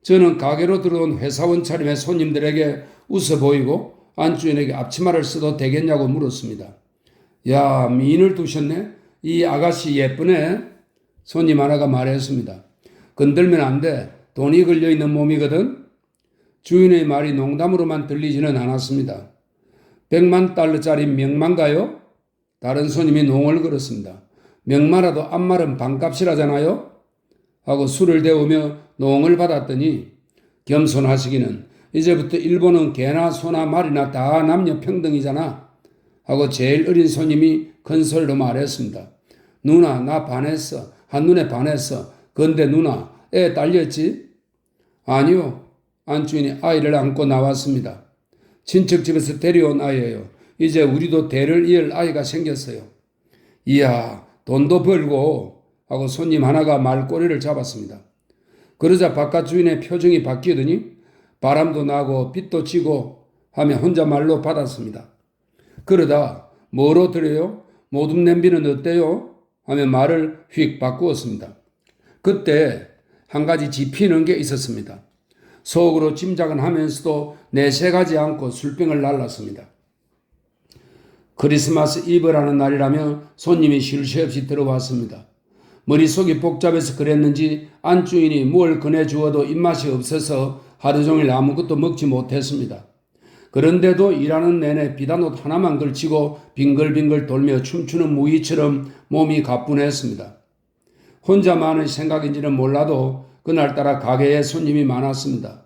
저는 가게로 들어온 회사원 차림의 손님들에게 웃어 보이고 안주인에게 앞치마를 써도 되겠냐고 물었습니다. 야, 미인을 두셨네? 이 아가씨 예쁘네? 손님 하나가 말했습니다. 건들면 안 돼. 돈이 걸려있는 몸이거든? 주인의 말이 농담으로만 들리지는 않았습니다. 100만 달러짜리 명만가요? 다른 손님이 농을 걸었습니다. 명마라도 앞말은 반값이라잖아요? 하고 술을 데우며 농을 받았더니 겸손하시기는 이제부터 일본은 개나 소나 말이나 다 남녀 평등이잖아. 하고 제일 어린 손님이 큰 소리로 말했습니다. 누나 나 반했어. 한눈에 반했어. 근데 누나, 애 딸렸지? 아니요. 안주인이 아이를 안고 나왔습니다. 친척 집에서 데려온 아이예요. 이제 우리도 대를 이을 아이가 생겼어요. 이야, 돈도 벌고 하고 손님 하나가 말꼬리를 잡았습니다. 그러자 바깥 주인의 표정이 바뀌더니 바람도 나고 빛도 치고 하며 혼자 말로 받았습니다. 그러다 뭐로 드려요? 모둠 냄비는 어때요? 하며 말을 휙 바꾸었습니다. 그때 한 가지 짚히는 게 있었습니다. 속으로 짐작은 하면서도 내색하지 않고 술병을 날랐습니다. 크리스마스 이브라는 날이라며 손님이 쉴 새 없이 들어왔습니다. 머릿속이 복잡해서 그랬는지 안주인이 뭘 꺼내주어도 입맛이 없어서 하루 종일 아무것도 먹지 못했습니다. 그런데도 일하는 내내 비단옷 하나만 걸치고 빙글빙글 돌며 춤추는 무희처럼 몸이 가뿐했습니다. 혼자만의 생각인지는 몰라도 그날따라 가게에 손님이 많았습니다.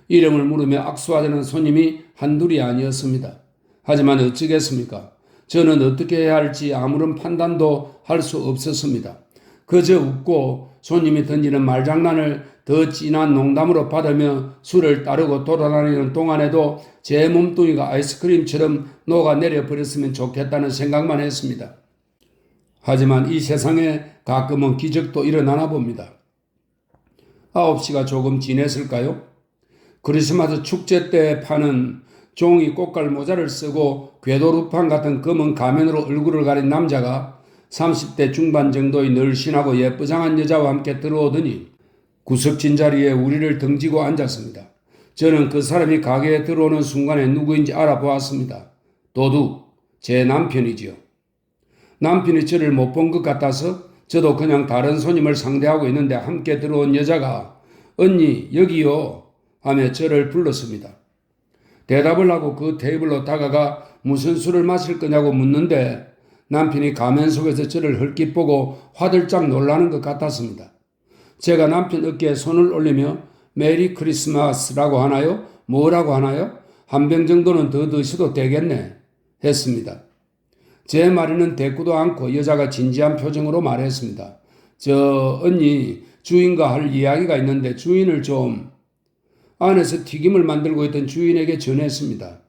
이름을 물으며 악수하자는 손님이 한둘이 아니었습니다. 하지만 어쩌겠습니까? 저는 어떻게 해야 할지 아무런 판단도 할 수 없었습니다. 그저 웃고 손님이 던지는 말장난을 더 진한 농담으로 받으며 술을 따르고 돌아다니는 동안에도 제 몸뚱이가 아이스크림처럼 녹아내려 버렸으면 좋겠다는 생각만 했습니다. 하지만 이 세상에 가끔은 기적도 일어나나 봅니다. 9시가 조금 지냈을까요? 크리스마스 축제 때 파는 종이 꽃갈 모자를 쓰고 궤도루판 같은 검은 가면으로 얼굴을 가린 남자가 30대 중반 정도의 늘씬하고 예쁘장한 여자와 함께 들어오더니 구석진 자리에 우리를 등지고 앉았습니다. 저는 그 사람이 가게에 들어오는 순간에 누구인지 알아보았습니다. 도둑, 제 남편이지요. 남편이 저를 못 본 것 같아서 저도 그냥 다른 손님을 상대하고 있는데 함께 들어온 여자가 언니 여기요 하며 저를 불렀습니다. 대답을 하고 그 테이블로 다가가 무슨 술을 마실 거냐고 묻는데 남편이 가면 속에서 저를 헐깃 보고 화들짝 놀라는 것 같았습니다. 제가 남편 어깨에 손을 올리며 메리 크리스마스라고 하나요? 뭐라고 하나요? 한 병 정도는 더 드셔도 되겠네 했습니다. 제 말에는 대꾸도 않고 여자가 진지한 표정으로 말했습니다. 저 언니 주인과 할 이야기가 있는데 주인을 좀... 안에서 튀김을 만들고 있던 주인에게 전했습니다.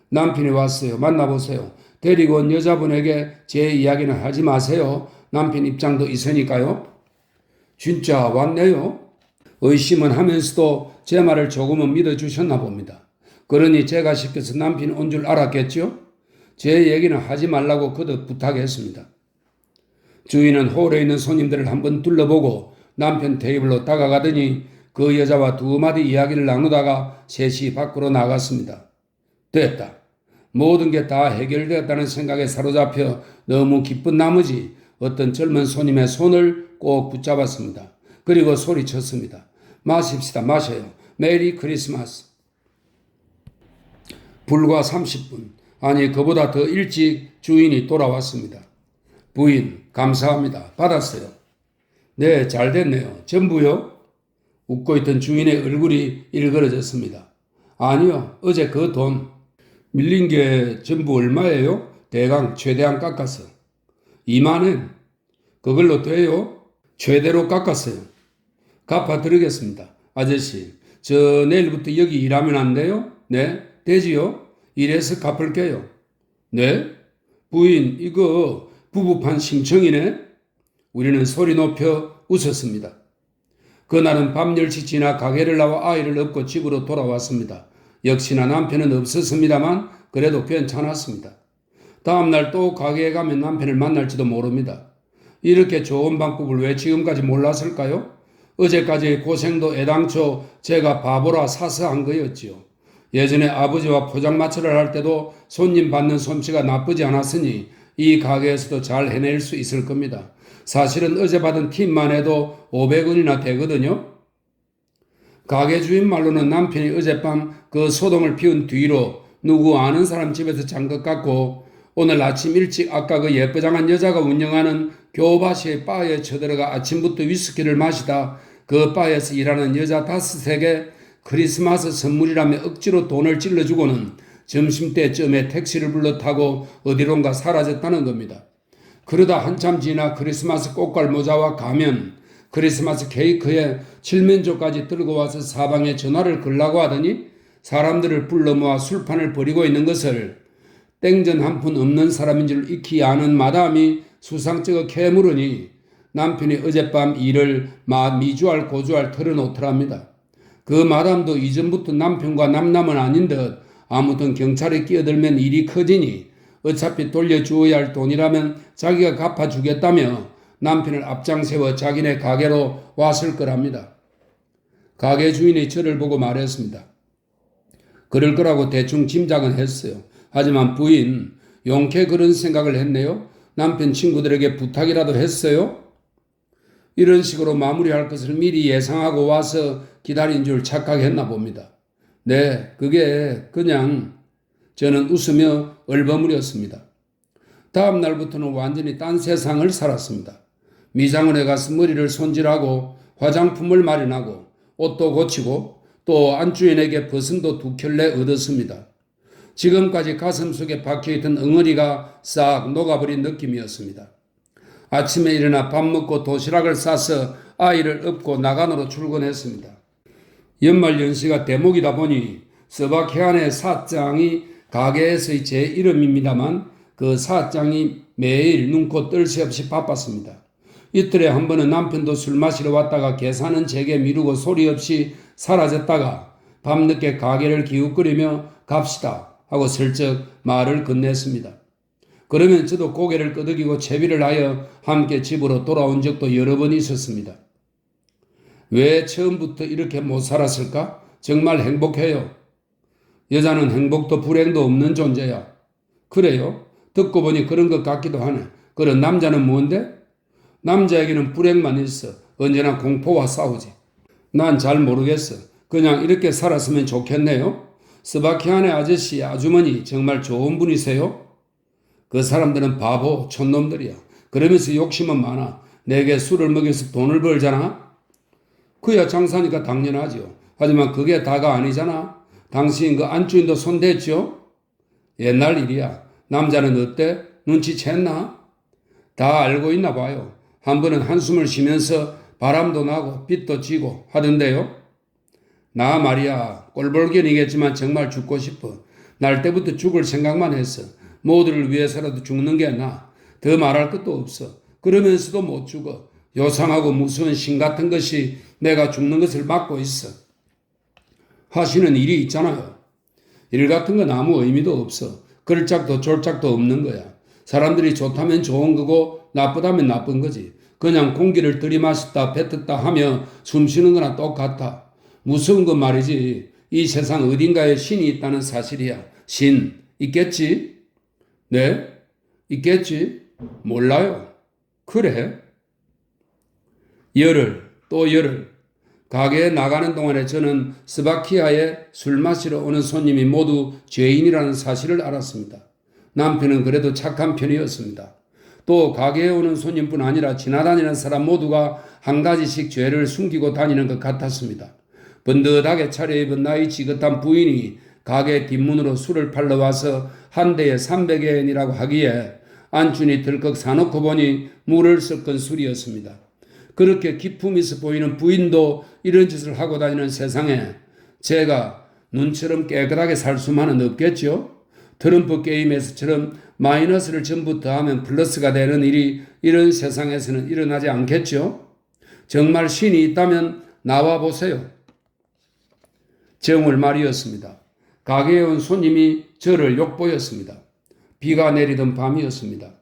남편이 왔어요. 만나보세요. 데리고 온 여자분에게 제 이야기는 하지 마세요. 남편 입장도 있으니까요. 진짜 왔네요. 의심은 하면서도 제 말을 조금은 믿어주셨나 봅니다. 그러니 제가 시켜서 남편이 온 줄 알았겠죠? 제 얘기는 하지 말라고 거듭 부탁했습니다. 주인은 홀에 있는 손님들을 한번 둘러보고 남편 테이블로 다가가더니 그 여자와 두 마디 이야기를 나누다가 셋이 밖으로 나갔습니다. 됐다. 모든 게 다 해결되었다는 생각에 사로잡혀 너무 기쁜 나머지 어떤 젊은 손님의 손을 꼭 붙잡았습니다. 그리고 소리쳤습니다. 마십시다. 마셔요. 메리 크리스마스. 불과 30분, 아니 그보다 더 일찍 주인이 돌아왔습니다. 부인 감사합니다. 받았어요. 네, 잘 됐네요. 전부요? 웃고 있던 주인의 얼굴이 일그러졌습니다. 아니요, 어제 그 돈 밀린 게 전부 얼마예요? 대강 최대한 깎았어. 2만원. 그걸로 돼요? 최대로 깎았어요. 갚아드리겠습니다. 아저씨, 저 내일부터 여기 일하면 안 돼요? 네, 되지요? 이래서 갚을게요. 네? 부인, 이거 부부판 심청이네? 우리는 소리 높여 웃었습니다. 그날은 밤 10시 지나 가게를 나와 아이를 업고 집으로 돌아왔습니다. 역시나 남편은 없었습니다만 그래도 괜찮았습니다. 다음날 또 가게에 가면 남편을 만날지도 모릅니다. 이렇게 좋은 방법을 왜 지금까지 몰랐을까요? 어제까지의 고생도 애당초 제가 바보라 사서 한 거였지요. 예전에 아버지와 포장마차를 할 때도 손님 받는 솜씨가 나쁘지 않았으니 이 가게에서도 잘 해낼 수 있을 겁니다. 사실은 어제 받은 팁만 해도 500원이나 되거든요. 가게 주인 말로는 남편이 어젯밤 그 소동을 피운 뒤로 누구 아는 사람 집에서 잔 것 같고 오늘 아침 일찍 아까 그 예쁘장한 여자가 운영하는 교바시의 바에 쳐들어가 아침부터 위스키를 마시다 그 바에서 일하는 여자 5에게 크리스마스 선물이라며 억지로 돈을 찔러주고는 점심때쯤에 택시를 불러 타고 어디론가 사라졌다는 겁니다. 그러다 한참 지나 크리스마스 꽃갈 모자와 가면, 크리스마스 케이크에 칠면조까지 들고 와서 사방에 전화를 걸라고 하더니 사람들을 불러 모아 술판을 벌이고 있는 것을 땡전 한 푼 없는 사람인 줄 익히 아는 마담이 수상쩍어 캐물으니 남편이 어젯밤 일을 미주알 고주알 털어놓더랍니다. 그 마담도 이전부터 남편과 남남은 아닌 듯 아무튼 경찰에 끼어들면 일이 커지니 어차피 돌려주어야 할 돈이라면 자기가 갚아주겠다며 남편을 앞장세워 자기네 가게로 왔을 거랍니다. 가게 주인이 저를 보고 말했습니다. 그럴 거라고 대충 짐작은 했어요. 하지만 부인, 용케 그런 생각을 했네요. 남편 친구들에게 부탁이라도 했어요? 이런 식으로 마무리할 것을 미리 예상하고 와서 기다린 줄 착각했나 봅니다. 네, 그게 그냥 저는 웃으며 얼버무렸습니다. 다음 날부터는 완전히 딴 세상을 살았습니다. 미장원에 가서 머리를 손질하고 화장품을 마련하고 옷도 고치고 또 안주인에게 버선도 2켤레 얻었습니다. 지금까지 가슴 속에 박혀있던 엉어리가 싹 녹아버린 느낌이었습니다. 아침에 일어나 밥 먹고 도시락을 싸서 아이를 업고 나간으로 출근했습니다. 연말 연시가 대목이다 보니 서바케안의 사장이 가게에서의 제 이름입니다만 그 사장이 매일 눈코 뜰 새 없이 바빴습니다. 이틀에 한 번은 남편도 술 마시러 왔다가 계산은 제게 미루고 소리 없이 사라졌다가 밤늦게 가게를 기웃거리며 갑시다 하고 슬쩍 말을 건넸습니다. 그러면 저도 고개를 끄덕이고 채비를 하여 함께 집으로 돌아온 적도 여러 번 있었습니다. 왜 처음부터 이렇게 못 살았을까? 정말 행복해요. 여자는 행복도 불행도 없는 존재야. 그래요? 듣고 보니 그런 것 같기도 하네. 그런 남자는 뭔데? 남자에게는 불행만 있어. 언제나 공포와 싸우지. 난 잘 모르겠어. 그냥 이렇게 살았으면 좋겠네요. 스바키안의 아저씨, 아주머니 정말 좋은 분이세요? 그 사람들은 바보, 촌놈들이야. 그러면서 욕심은 많아. 내게 술을 먹여서 돈을 벌잖아? 그야 장사니까 당연하죠. 하지만 그게 다가 아니잖아. 당신 그 안주인도 손댔죠? 옛날 일이야. 남자는 어때? 눈치챘나? 다 알고 있나 봐요. 한 번은 한숨을 쉬면서 바람도 나고 빛도 지고 하던데요. 나 말이야 꼴볼견이겠지만 정말 죽고 싶어. 날 때부터 죽을 생각만 했어. 모두를 위해서라도 죽는 게 나아. 더 말할 것도 없어. 그러면서도 못 죽어. 요상하고 무서운 신 같은 것이 내가 죽는 것을 막고 있어. 하시는 일이 있잖아요. 일 같은 건 아무 의미도 없어. 걸작도 졸작도 없는 거야. 사람들이 좋다면 좋은 거고 나쁘다면 나쁜 거지. 그냥 공기를 들이마셨다 뱉었다 하며 숨 쉬는 거나 똑같아. 무서운 건 말이지. 이 세상 어딘가에 신이 있다는 사실이야. 신 있겠지? 네? 있겠지? 몰라요. 그래? 열흘, 또 열흘. 가게에 나가는 동안에 저는 스바키아에 술 마시러 오는 손님이 모두 죄인이라는 사실을 알았습니다. 남편은 그래도 착한 편이었습니다. 또 가게에 오는 손님뿐 아니라 지나다니는 사람 모두가 한 가지씩 죄를 숨기고 다니는 것 같았습니다. 번듯하게 차려입은 나이 지긋한 부인이 가게 뒷문으로 술을 팔러 와서 한 대에 300엔이라고 하기에 안준이 덜컥 사놓고 보니 물을 섞은 술이었습니다. 그렇게 기품 있어 보이는 부인도 이런 짓을 하고 다니는 세상에 제가 눈처럼 깨끗하게 살 수만은 없겠죠. 트럼프 게임에서처럼 마이너스를 전부 더하면 플러스가 되는 일이 이런 세상에서는 일어나지 않겠죠. 정말 신이 있다면 나와 보세요. 정월 말이었습니다. 가게에 온 손님이 저를 욕보였습니다. 비가 내리던 밤이었습니다.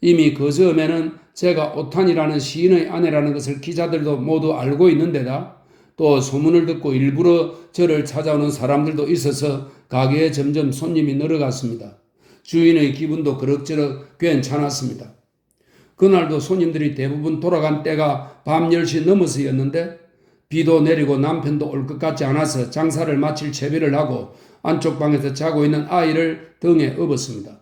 이미 그 즈음에는 제가 오탄이라는 시인의 아내라는 것을 기자들도 모두 알고 있는데다 또 소문을 듣고 일부러 저를 찾아오는 사람들도 있어서 가게에 점점 손님이 늘어갔습니다. 주인의 기분도 그럭저럭 괜찮았습니다. 그날도 손님들이 대부분 돌아간 때가 밤 10시 넘어서였는데 비도 내리고 남편도 올 것 같지 않아서 장사를 마칠 채비를 하고 안쪽 방에서 자고 있는 아이를 등에 업었습니다.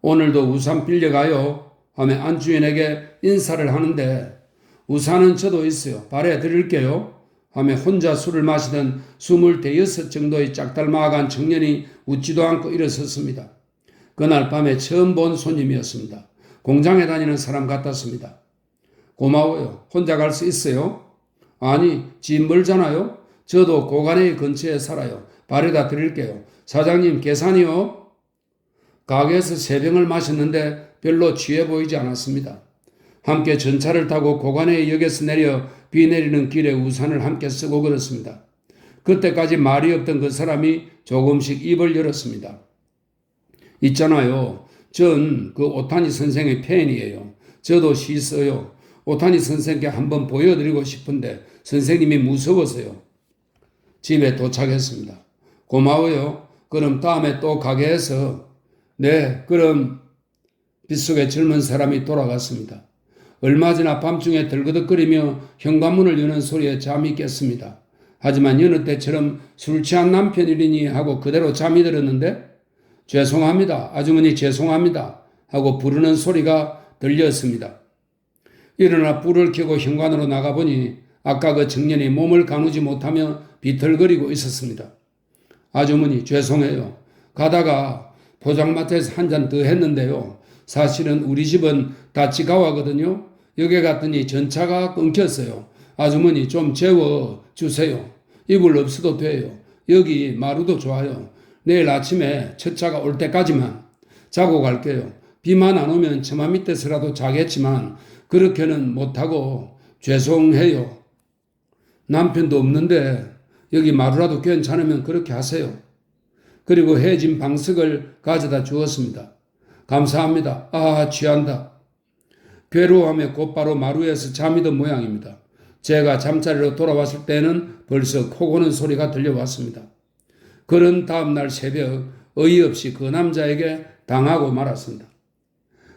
오늘도 우산 빌려가요 하며 안주인에게 인사를 하는데 우산은 저도 있어요. 발에 드릴게요 하며 혼자 술을 마시던 26 정도의 짝달마간 청년이 웃지도 않고 일어섰습니다. 그날 밤에 처음 본 손님이었습니다. 공장에 다니는 사람 같았습니다. 고마워요. 혼자 갈 수 있어요? 아니, 집 멀잖아요. 저도 고간의 근처에 살아요. 바래다 드릴게요. 사장님, 계산이요? 가게에서 세 병을 마셨는데 별로 취해 보이지 않았습니다. 함께 전차를 타고 고간의 역에서 내려 비 내리는 길에 우산을 함께 쓰고 걸었습니다. 그때까지 말이 없던 그 사람이 조금씩 입을 열었습니다. 있잖아요. 전 그 오타니 선생의 팬이에요. 저도 시 써요. 오타니 선생께 한번 보여드리고 싶은데 선생님이 무서워서요. 집에 도착했습니다. 고마워요. 그럼 다음에 또 가게에서. 네, 그럼 빗속에 젊은 사람이 돌아갔습니다. 얼마 지나 밤중에 덜그덕거리며 현관문을 여는 소리에 잠이 깼습니다. 하지만 여느 때처럼 술 취한 남편이리니 하고 그대로 잠이 들었는데 죄송합니다. 아주머니 죄송합니다. 하고 부르는 소리가 들렸습니다. 일어나 불을 켜고 현관으로 나가보니 아까 그 청년이 몸을 가누지 못하며 비틀거리고 있었습니다. 아주머니 죄송해요. 가다가 포장마차에서 한 잔 더 했는데요. 사실은 우리 집은 다치가와거든요. 여기 갔더니 전차가 끊겼어요. 아주머니 좀 재워주세요. 이불 없어도 돼요. 여기 마루도 좋아요. 내일 아침에 첫 차가 올 때까지만 자고 갈게요. 비만 안 오면 처마 밑에서라도 자겠지만 그렇게는 못하고 죄송해요. 남편도 없는데 여기 마루라도 괜찮으면 그렇게 하세요. 그리고 해진 방석을 가져다 주었습니다. 감사합니다. 아, 취한다. 괴로워하며 곧바로 마루에서 잠이 든 모양입니다. 제가 잠자리로 돌아왔을 때는 벌써 코 고는 소리가 들려왔습니다. 그런 다음날 새벽 어이없이 그 남자에게 당하고 말았습니다.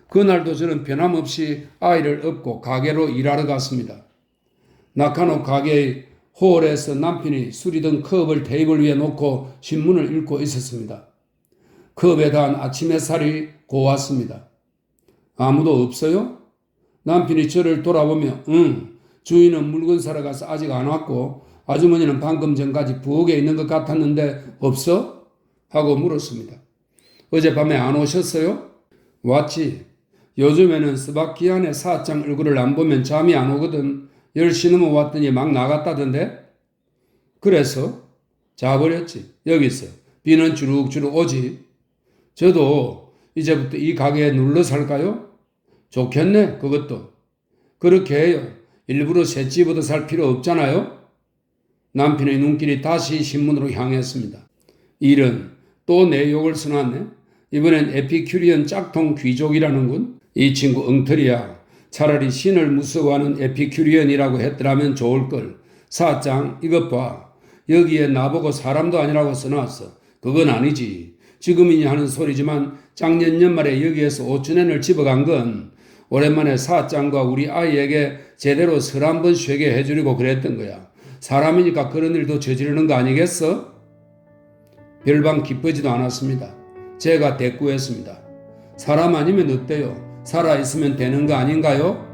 그날도 저는 변함없이 아이를 업고 가게로 일하러 갔습니다. 나카노 가게의 홀에서 남편이 술이 든 컵을 테이블 위에 놓고 신문을 읽고 있었습니다. 컵에 단 아침 햇살이 고왔습니다. 아무도 없어요? 남편이 저를 돌아보며 주인은 물건 사러 가서 아직 안 왔고 아주머니는 방금 전까지 부엌에 있는 것 같았는데 없어? 하고 물었습니다. 어젯밤에 안 오셨어요? 왔지. 요즘에는 스바키안의 사장 얼굴을 안 보면 잠이 안 오거든. 10시 넘어 왔더니 막 나갔다던데? 그래서 자버렸지. 여기서 비는 주룩주룩 오지. 저도 이제부터 이 가게에 눌러 살까요? 좋겠네, 그것도. 그렇게 해요. 일부러 새집 얻어 살 필요 없잖아요. 남편의 눈길이 다시 신문으로 향했습니다. 일은 또 내 욕을 써놨네. 이번엔 에피큐리언 짝퉁 귀족이라는군. 이 친구 엉터리야. 차라리 신을 무서워하는 에피큐리언이라고 했더라면 좋을걸. 사장 이것 봐. 여기에 나보고 사람도 아니라고 써놨어. 그건 아니지. 지금이냐 하는 소리지만 작년 연말에 여기에서 5천엔을 집어간 건 오랜만에 사장과 우리 아이에게 제대로 설 한번 쉬게 해주려고 그랬던 거야. 사람이니까 그런 일도 저지르는 거 아니겠어? 별반 기쁘지도 않았습니다. 제가 대꾸했습니다. 사람 아니면 어때요? 살아있으면 되는 거 아닌가요?